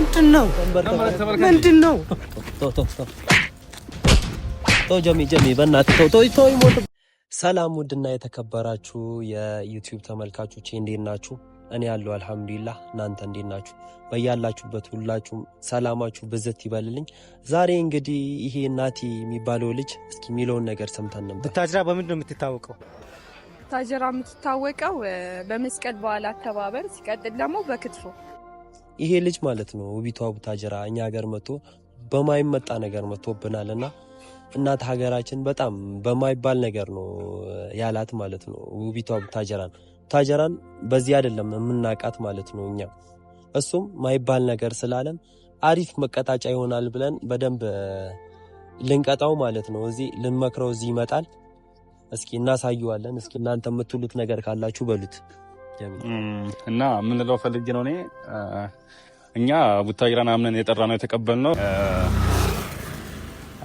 ምንድነው? ምንድነው? ተው ጀሚ በእናትህ ተው ይሞት። ሰላም ውድና የተከበራችሁ የዩቲዩብ ተመልካቾች እንዴት ናችሁ? እኔ ያለው አልሐምዱሊላህ። እናንተ እንዴት ናችሁ? በያላችሁበት ሁላችሁም ሰላማችሁ ብዝት ይበልልኝ። ዛሬ እንግዲህ ይሄ ናቲ የሚባለው ልጅ እስኪ የሚለውን ነገር ሰምተን ነበር። ቡታጅራ በምንድን ነው የምትታወቀው? ቡታጅራ የምትታወቀው በመስቀል በዓል አከባበር፣ ሲቀጥል ደግሞ በክትፎ። ይሄ ልጅ ማለት ነው ውቢቷ ቡታጅራ እኛ ሀገር መጥቶ በማይመጣ ነገር መጥቶብናልና እናት ሀገራችን በጣም በማይባል ነገር ነው ያላት ማለት ነው። ውቢቷ ቡታጅራን በዚህ አይደለም የምናቃት ማለት ነው እኛ። እሱም ማይባል ነገር ስላለን አሪፍ መቀጣጫ ይሆናል ብለን በደንብ ልንቀጣው ማለት ነው። እዚህ ልንመክረው እዚህ ይመጣል። እስኪ እናሳየዋለን። እስኪ እናንተ የምትሉት ነገር ካላችሁ በሉት። እና ምን ልለው ፈልጌ ነው እኛ ቡታጅራን አምነን የጠራነው የተቀበልነው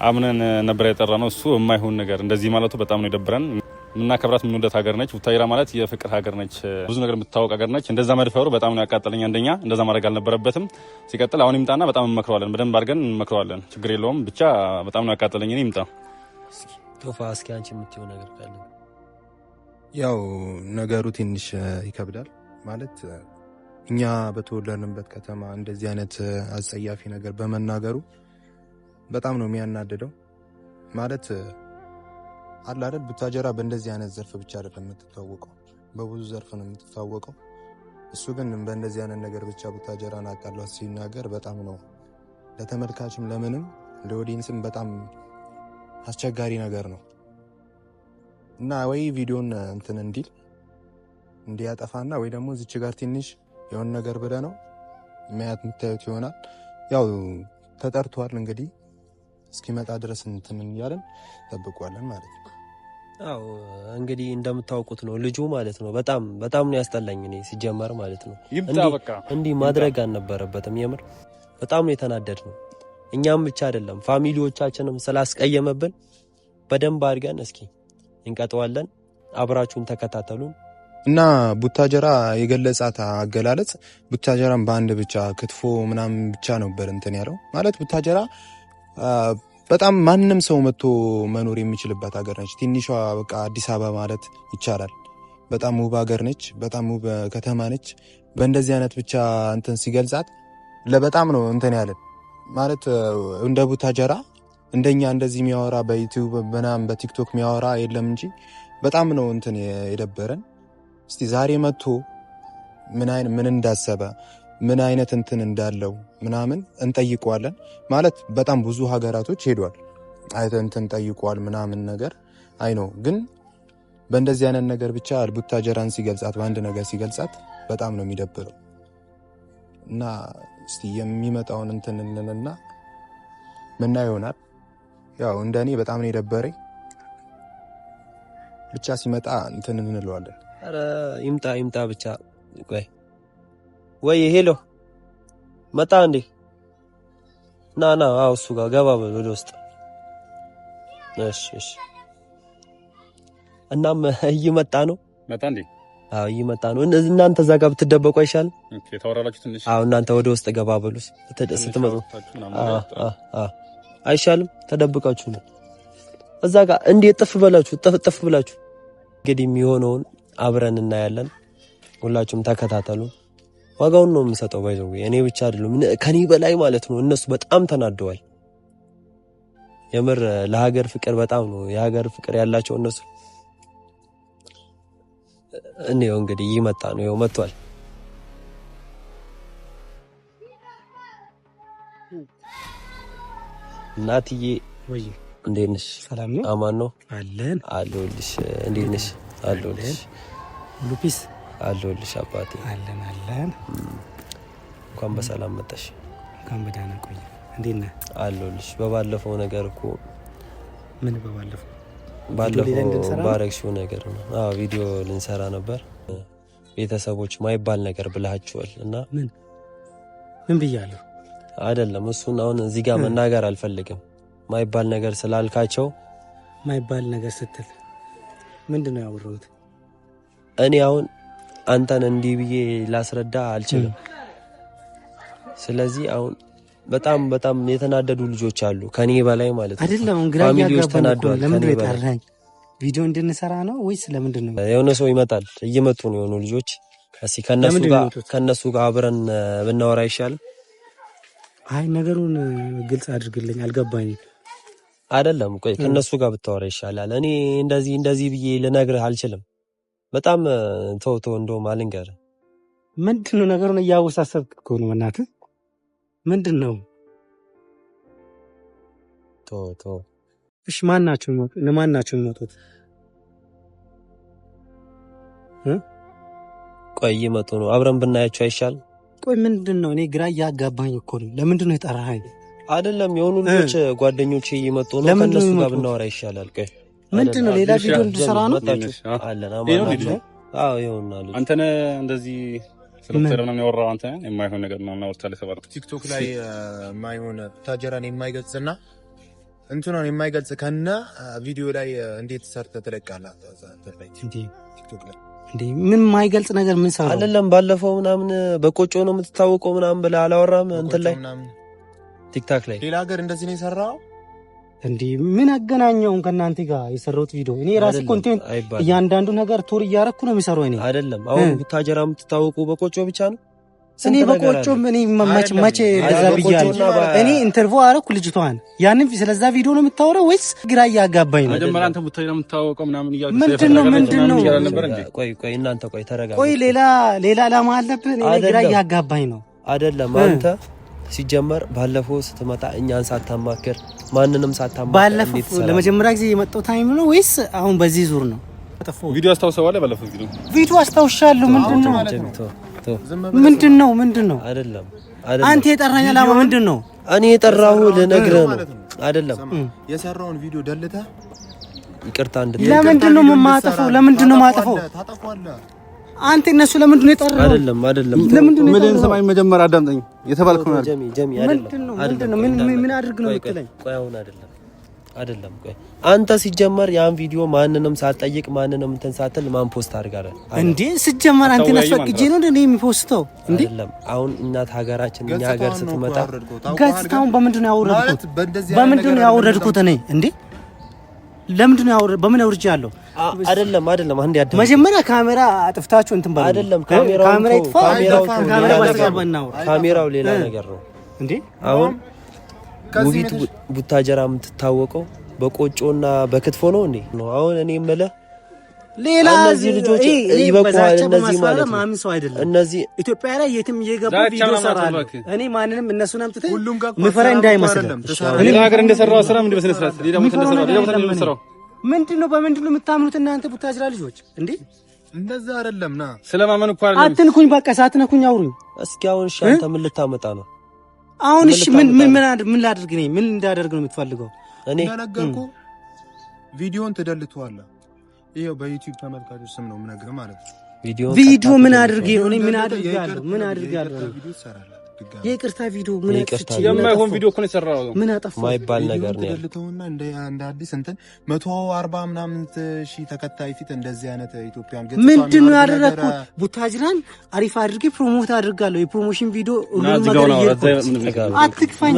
አምነን ነበር የጠራነው። እሱ የማይሆን ነገር እንደዚህ ማለቱ በጣም ነው የደብረን። የምናከብራት የምንወዳት ሀገር ነች። ቡታጅራ ማለት የፍቅር ሀገር ነች። ብዙ ነገር የምትታወቅ ሀገር ነች። እንደዛ መድፈሩ በጣም ነው ያቃጠለኝ። አንደኛ እንደዛ ማድረግ አልነበረበትም። ሲቀጥል አሁን ይምጣና በጣም እንመክረዋለን፣ በደንብ አድርገን እንመክረዋለን። ችግር የለውም። ብቻ በጣም ነው ያቃጠለኝ። እኔ ይምጣ። ቶፋ እስኪ አንቺ የምትይው ነገር ካለ። ያው ነገሩ ትንሽ ይከብዳል ማለት እኛ በተወለድንበት ከተማ እንደዚህ አይነት አጸያፊ ነገር በመናገሩ በጣም ነው የሚያናድደው። ማለት አለ አይደል ቡታጅራ በእንደዚህ አይነት ዘርፍ ብቻ አይደለም የምትታወቀው፣ በብዙ ዘርፍ ነው የምትታወቀው። እሱ ግን በእንደዚህ አይነት ነገር ብቻ ቡታጅራን አቃሏት ሲናገር በጣም ነው ለተመልካችም ለምንም ለኦዲየንስም በጣም አስቸጋሪ ነገር ነው እና ወይ ቪዲዮን እንትን እንዲያጠፋና ወይ ደግሞ እዚች ጋር ትንሽ የሆነ ነገር ብለ ነው የምታዩት ይሆናል። ያው ተጠርቷል እንግዲህ እስኪመጣ ድረስ እንትን እያለን ጠብቋለን ማለት ነው። አዎ እንግዲህ እንደምታውቁት ነው ልጁ ማለት ነው። በጣም ነው ያስጠላኝ እኔ ሲጀመር ማለት ነው። እንዲህ ማድረግ አልነበረበትም። የምር በጣም ነው የተናደድ ነው። እኛም ብቻ አይደለም ፋሚሊዎቻችንም ስላስቀየመብን በደንብ አድርገን እስኪ እንቀጠዋለን። አብራችሁን ተከታተሉን። እና ቡታጅራ የገለጻት አገላለጽ ቡታጅራን በአንድ ብቻ ክትፎ ምናምን ብቻ ነበር እንትን ያለው ማለት ቡታጅራ በጣም ማንም ሰው መጥቶ መኖር የሚችልባት ሀገር ነች። ትንሿ በቃ አዲስ አበባ ማለት ይቻላል። በጣም ውብ ሀገር ነች። በጣም ውብ ከተማ ነች። በእንደዚህ አይነት ብቻ እንትን ሲገልጻት ለበጣም ነው እንትን ያለን ማለት እንደ ቡታጅራ እንደኛ እንደዚህ የሚያወራ በዩቲዩብ ምናምን በቲክቶክ የሚያወራ የለም እንጂ በጣም ነው እንትን የደበረን። እስቲ ዛሬ መጥቶ ምን እንዳሰበ ምን አይነት እንትን እንዳለው ምናምን እንጠይቀዋለን። ማለት በጣም ብዙ ሀገራቶች ሄዷል አይተ እንትን ጠይቀዋል ምናምን ነገር አይ ነው። ግን በእንደዚህ አይነት ነገር ብቻ ቡታጅራን ሲገልጻት በአንድ ነገር ሲገልጻት በጣም ነው የሚደብረው። እና እስቲ የሚመጣውን እንትን እንልና ምና ይሆናል። ያው እንደኔ በጣም ነው የደበረኝ። ብቻ ሲመጣ እንትን እንለዋለን። ኧረ ይምጣ ብቻ። ወይ ሄሎ መጣ እንዴ? ና አዎ እሱ ጋር ገባ በል ወደ ውስጥ። እሺ እናም እየመጣ ነው። መጣ እንዴ? አዎ እየመጣ ነው። እናንተ እዛ ጋር ብትደበቁ አይሻልም? ኦኬ ታወራላችሁ ትንሽ። አዎ እናንተ ወደ ውስጥ ገባ በሉ ስትመጡ። አይሻልም? ተደብቃችሁ ነው እዛ ጋር እንዴት ጥፍ ብላችሁ እንግዲህ የሚሆነውን አብረን እናያለን። ሁላችሁም ተከታተሉ። ዋጋውን ነው የምሰጠው። ባይዘው እኔ ብቻ አይደለም ከኔ በላይ ማለት ነው። እነሱ በጣም ተናደዋል። የምር ለሀገር ፍቅር በጣም ነው የሀገር ፍቅር ያላቸው እነሱ። እኔው እንግዲህ ይመጣ ነው ይው መጥቷል። እናትዬ ወይ እንዴት ነሽ? ሰላም ነው? አማን ነው አለን አለሁልሽ። እንዴት ነሽ? አለሁልሽ። ሁሉ ፒስ አለሁልሽ አባቴ። አለን እንኳን በሰላም መጣሽ። እንኳን በደህና ቆይ። እንዴት ነህ? አለሁልሽ። በባለፈው ነገር እኮ ምን ባለፈው ባረግሽው ነገር ነው። አዎ ቪዲዮ ልንሰራ ነበር። ቤተሰቦች ማይባል ነገር ብላችኋል እና ምን ብያለሁ? አይደለም እሱን አሁን እዚህ ጋር መናገር አልፈልግም። ማይባል ነገር ስላልካቸው። ማይባል ነገር ስትል ምንድነው ያወራሁት? እኔ አሁን አንተን እንዲህ ብዬ ላስረዳ አልችልም። ስለዚህ አሁን በጣም የተናደዱ ልጆች አሉ ከኔ በላይ ማለት ነው። አይደለም ግራ ያጋባኝ። ለምንድን ነው የጠራኸኝ? ቪዲዮ እንድንሰራ ነው ወይስ ለምንድን ነው? የሆነ ሰው ይመጣል፣ እየመጡ ነው የሆኑ ልጆች። እስኪ ከነሱ ጋር አብረን ብናወራ ይሻላል። አይ ነገሩን ግልጽ አድርግልኝ፣ አልገባኝም። አይደለም ቆይ ከነሱ ጋር ብታወራ ይሻላል። እኔ እንደዚህ ብዬ ልነግርህ አልችልም። በጣም ተው እንደውም አልንገርህ። ምንድን ነው ነገሩን እያወሳሰብክ እኮ ነው። እናትህ ምንድን ነው? ተው እሺ ማን ናቸው የሚመጡት? ቆይ እየመጡ ነው፣ አብረን ብናያቸው አይሻል? ቆይ ምንድን ነው? እኔ ግራ እያጋባኝ እኮ ነው። ለምንድን ነው የጠራኸኝ? አይደለም የሆኑ ልጆች ጓደኞቼ እየመጡ ነው፣ ከነሱ ጋር ብናወራ ይሻላል። ቆይ ምንድን ነው? ሌላ ቪዲዮ እንድሰራ ነው አለን። አዎ ይሆናል። አንተ ነህ እንደዚህ ስለተረ ነው የሚያወራው። አንተ የማይሆን ነገር ነው እናወርታለህ ተባለ። ቲክቶክ ላይ የማይሆን ቡታጀራን የማይገልጽና እንትኑን የማይገልጽ ከነ ቪዲዮ ላይ እንዴት ሰርተህ ትለቃለህ? ቲክቶክ ላይ እንዴ ምን የማይገልጽ ነገር ምን ሰራው? አይደለም ባለፈው ምናምን በቆጮ ነው የምትታወቀው ምናምን ብለህ አላወራም? እንትን ላይ ቲክታክ ላይ ሌላ ሀገር እንደዚህ ነው የሰራው። እንዴ ምን አገናኘውን ከእናንተ ጋር የሰራሁት ቪዲዮ? እኔ ራሴ ኮንቴንት እያንዳንዱ ነገር ቱር እያረኩ ነው የሚሰራው። እኔ አይደለም አሁን ቡታጀራ የምትታወቁ በቆጮ ብቻ ነው። እኔ በቆጮም እኔ መቼ እንደዛ ብያለሁ? እኔ ኢንተርቪው አረኩ ልጅቷን። ያንን ስለዛ ቪዲዮ ነው የምታወራው ወይስ ግራ እያጋባኝ ነው? መጀመሪያ አንተ ቡታጀራ የምትታወቀው ምናምን እያልኩ ምንድን ነው? ቆይ እናንተ ተረጋጉ። ቆይ ሌላ ዓላማ አለብህ? እኔ ግራ እያጋባኝ ነው። አይደለም አንተ ሲጀመር ባለፈው ስትመጣ እኛን ሳታማክር ማንንም ሳታማክር ባለፈው ለመጀመሪያ ጊዜ የመጣው ታይም ነው ወይስ አሁን በዚህ ዙር ነው? ቪዲዮ አስታውሰዋለህ? ባለፈው ቪዲዮ አስታውሻለሁ። ምንድን ነው? አይደለም አንተ የጠራኸኝ ዓላማ ምንድን ነው? እኔ የጠራሁህ ልነግርህ ነው። አይደለም የሰራውን ቪዲዮ ደልተህ ይቅርታ ለምንድን ነው የማጠፋው? ለምንድን ነው የማጠፋው? አንተ እነሱ ለምንድን ነው የጠራኸው? አይደለም ለምንድን ነው ምን ሰማኝ? መጀመሪያ አዳምጠኝ። የተባልከው ነው ጀሚ አይደለም። ምን አድርግ ነው የምትለኝ? ቆይ አሁን አይደለም ቆይ አንተ ሲጀመር ያን ቪዲዮ ማንንም ሳትጠይቅ ማንንም እንትን ሳትል ማን ፖስት አድርጋለህ እንዴ? ሲጀመር አንተ ነስፈቅጄ ነው እንዴ የሚፖስተው እንዴ? አይደለም አሁን እናት ሀገራችን እኛ ሀገር ስትመጣ ገጽታውን በምንድን ነው ያወረድኩት እኔ እንዴ? ለምንድን ነው በምን አውርጃለሁ? አይደለም አንዴ አዳም መጀመሪያ ካሜራ አጥፍታችሁ እንትን ባለ አይደለም ካሜራው ሌላ ነገር ነው እንዴ? አሁን ውቢት ቡታጀራ የምትታወቀው በቆጮና በክትፎ ነው እንዴ? አሁን እኔ የምልህ ሌላ እነዚህ ልጆች ይበቃዋል። እነዚህ ማለት ነው ማምን ሰው አይደለም። እነዚህ ኢትዮጵያ ላይ የትም እየገቡ ቪዲዮ ሰራሉ። እኔ ማንንም እነሱን አምጥተህ ምፈራ እንዳይመስል እኔ ሀገር እንደሰራው ስራ ምን በስነ ስርዓት ሌላ ቦታ እንደሰራው ምንድን ነው? በምንድን ነው የምታምኑት እናንተ ቡታጅራ ልጆች እንዴ? እንደዛ አይደለም። ና ስለማመን እኮ አይደለም። አትንኩኝ፣ በቃ ሳትነኩኝ አውሩኝ እስኪ። አሁን እሺ አንተ ምን ልታመጣ ነው? አሁን እሺ ምን ላድርግ ነኝ? ምን እንዳደርግ ነው የምትፈልገው? እኔ ነገርኩ ቪዲዮን ትደልተዋለህ። ይሄው በዩቲዩብ ተመልካቾች ስም ነው የምነግርህ ማለት ነው። ቪዲዮ ምን አድርጌ ነው? እኔ ምን አድርጋለሁ? ቪዲዮ ትሰራለህ። የይቅርታ ቪዲዮ ምን አጥፍቼ? የማይሆን ቪዲዮ እኮ ነው የሰራው። ምን አጠፋው? ማይባል ነገር ነው ያልተውና እንደ አዲስ እንትን 140 ምናምን ሺህ ተከታይ ፊት እንደዚህ አይነት ኢትዮጵያን ገጽታ ምንድነው ያደረኩት? ቡታጅራን አሪፍ አድርጌ ፕሮሞት አድርጋለሁ። የፕሮሞሽን ቪዲዮ ሁሉንም ነገር ይሄ አትክፋኝ።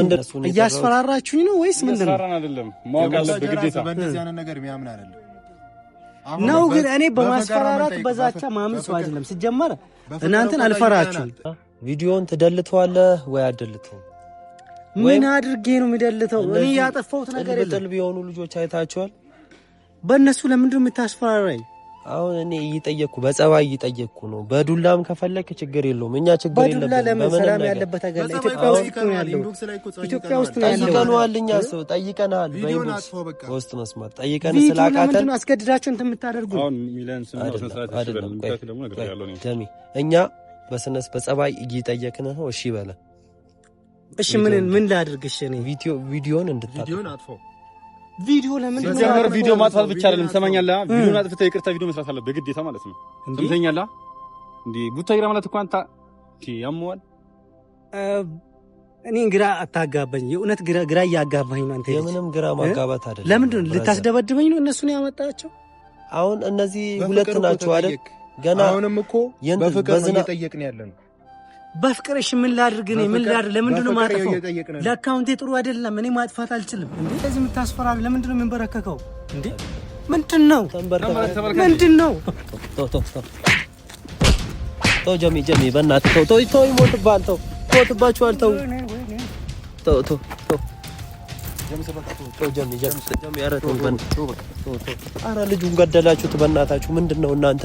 እያስፈራራችሁኝ ነው ወይስ ምንድነው? አይደለም ማወቅ አለብህ ግዴታ። በእንደዚህ አይነት ነገር የሚያምን አይደለም ነው። ግን እኔ በማስፈራራት በዛቻ ማምን ሰው አይደለም። ሲጀመር እናንተን አልፈራችሁም። ቪዲዮን ትደልተዋለህ ወይ አደልተው? ምን አድርጌ ነው የሚደልተው? እኔ ያጠፋሁት ነገር የለም። ጥልብ የሆኑ ልጆች አይታችኋል። በእነሱ ለምንድን ነው የምታስፈራራኝ? አሁን እኔ እየጠየቅኩ በጸባይ እየጠየቅኩ ነው። በዱላም ከፈለክ ችግር የለውም። እኛ ችግር የለብንም። በዱላ ለምን ሰላም ያለበት ሀገር ኢትዮጵያ ውስጥ ነው ያለው። ኢትዮጵያ ውስጥ ነው ያለው። ጠይቀናል፣ እኛ ሰው ጠይቀናል። በኢንቦክስ በውስጥ መስመር ጠይቀን ስላቃተን ነው አስገድዳችሁ እንትን የምታደርጉት። አሁን ሚሊዮን ስም ነው ተሰራጭ ይችላል። ጀሚ እኛ በስነስ በጸባይ እየጠየቅን ነው። እሺ በለ። እሺ ምን ላድርግ? እሺ እኔ ቪዲዮን እንድታጠፋ ቪዲዮን አጥፋው። ቪዲዮ ለምን ሲጀመር ቪዲዮ ማጥፋት ብቻ አይደለም። ሰማኛለህ? ቪዲዮን አጥፍተህ ይቅርታ ቪዲዮ መስራት አለብህ በግዴታ ማለት ነው። ሰምተኛለህ? እንዴ ቡታጅራ ማለት እኮ አንተ ያመዋል። እኔ ግራ አታጋባኝ። የእውነት ግራ እያጋባኝ ነው። አንተ የምንም ግራ ማጋባት አይደለም። ለምንድን ነው ልታስደበድበኝ ነው? እነሱን ያመጣቸው አሁን እነዚህ ሁለት ናቸው አይደል? ገና አሁንም እኮ በፍቅር ነው እየጠየቅን ያለነው። በፍቅርሽ ምን ላድርግ እኔ ምን ላድርግ? ለምንድን ነው የማጠፋው? ለአካውንቴ ጥሩ አይደለም። እኔ ማጥፋት አልችልም እንዴ። ስለዚህ የምታስፈራሩ ለምንድን ነው የምንበረከከው እንዴ? ምንድን ነው ተው ጀሚ በእናትህ ተው ይሞትብሃል። ይሞትባችኋል። ተው ጀሚ ኧረ ተው። ኧረ ልጁን ገደላችሁት በእናታችሁ። ምንድን ነው እናንተ?